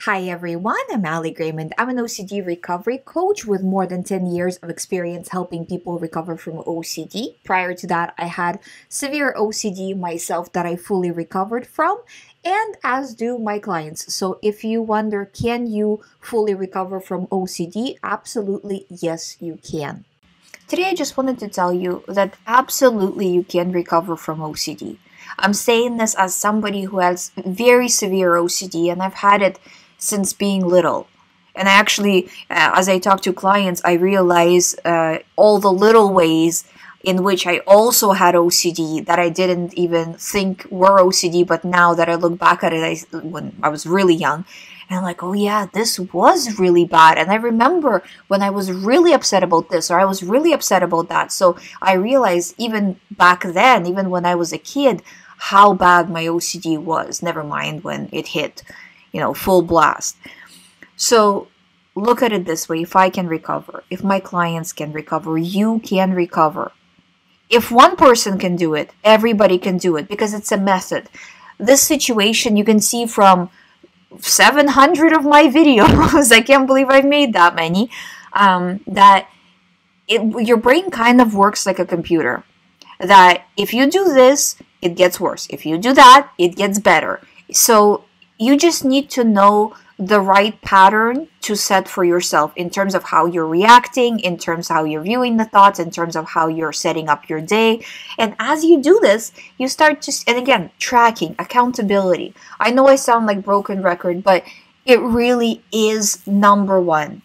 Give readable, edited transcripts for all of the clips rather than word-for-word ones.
Hi everyone, I'm GREYMOND. I'm an OCD recovery coach with more than 10 years of experience helping people recover from OCD. Prior to that, I had severe OCD myself that I fully recovered from, and as do my clients. So if you wonder, can you fully recover from OCD? Absolutely, yes, you can. Today, I just wanted to tell you that absolutely you can recover from OCD. I'm saying this as somebody who has very severe OCD, and I've had it since being little. And I actually, as I talk to clients, I realize all the little ways in which I also had OCD that I didn't even think were OCD, but now that I look back at it, when I was really young, and I'm like, oh yeah, this was really bad. And I remember when I was really upset about this, or I was really upset about that. So I realized even back then, even when I was a kid, how bad my OCD was. Never mind when it hit, full blast. So look at it this way. If I can recover, if my clients can recover, you can recover. If one person can do it, everybody can do it because it's a method. This situation you can see from 700 of my videos. I can't believe I've made that many. Your brain kind of works like a computer. That if you do this, it gets worse. If you do that, it gets better. So you just need to know the right pattern to set for yourself in terms of how you're reacting, in terms of how you're viewing the thoughts, in terms of how you're setting up your day. And as you do this, you start to, and again, tracking, accountability. I know I sound like broken record, but it really is number one.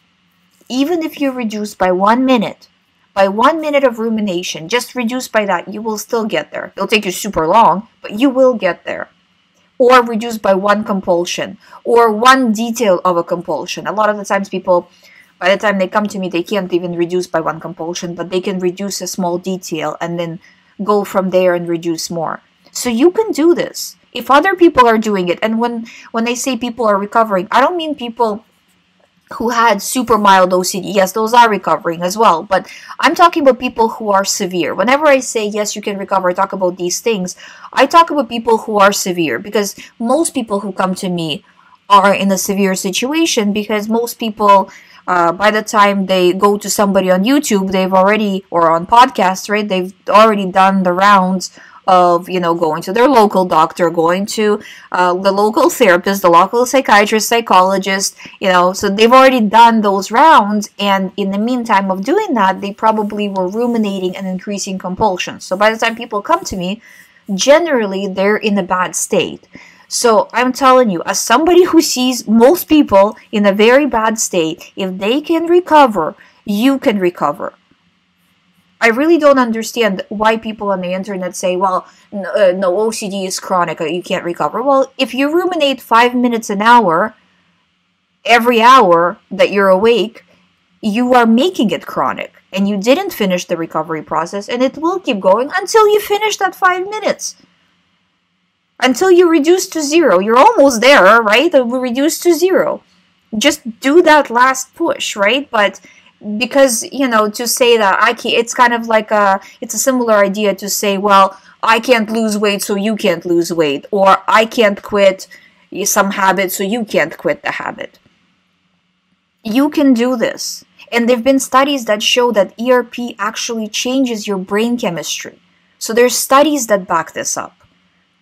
Even if you reduce by 1 minute, by 1 minute of rumination, just reduce by that, you will still get there. It'll take you super long, but you will get there. Or reduce by one compulsion, or one detail of a compulsion. A lot of the times people, by the time they come to me, they can't even reduce by one compulsion, but they can reduce a small detail and then go from there and reduce more. So you can do this. If other people are doing it, and when I say people are recovering, I don't mean people who had super mild OCD. Yes, those are recovering as well. But I'm talking about people who are severe. Whenever I say, yes, you can recover, I talk about these things. I talk about people who are severe because most people who come to me are in a severe situation because most people, by the time they go to somebody on YouTube, they've already, or on podcasts, right, they've already done the rounds of, going to their local doctor, going to the local therapist, the local psychiatrist, psychologist, so they've already done those rounds. And in the meantime of doing that, they probably were ruminating and increasing compulsions. So by the time people come to me, generally they're in a bad state. So I'm telling you, as somebody who sees most people in a very bad state, if they can recover, you can recover. I really don't understand why people on the internet say, well, no, OCD is chronic, you can't recover. Well, if you ruminate 5 minutes an hour, every hour that you're awake, you are making it chronic. And you didn't finish the recovery process, and it will keep going until you finish that 5 minutes. Until you reduce to zero. You're almost there, right? Reduce to zero. Just do that last push, right? But because, to say that I can't, it's kind of like it's a similar idea to say, well, I can't lose weight, so you can't lose weight. Or I can't quit some habit, so you can't quit the habit. You can do this. And there have been studies that show that ERP actually changes your brain chemistry. So there's studies that back this up.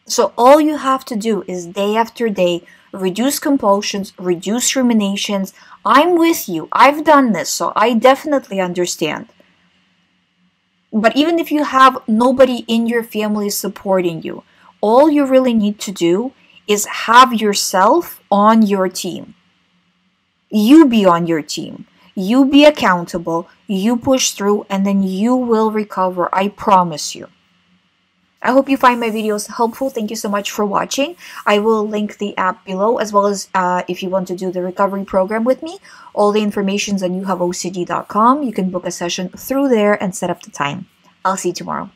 So all you have to do is day after day, reduce compulsions, reduce ruminations. I'm with you. I've done this, so I definitely understand. But even if you have nobody in your family supporting you, all you really need to do is have yourself on your team. You be on your team. You be accountable. You push through, and then you will recover. I promise you. I hope you find my videos helpful. Thank you so much for watching. I will link the app below, as well as if you want to do the recovery program with me. All the information's on youhaveocd.com. You can book a session through there and set up the time. I'll see you tomorrow.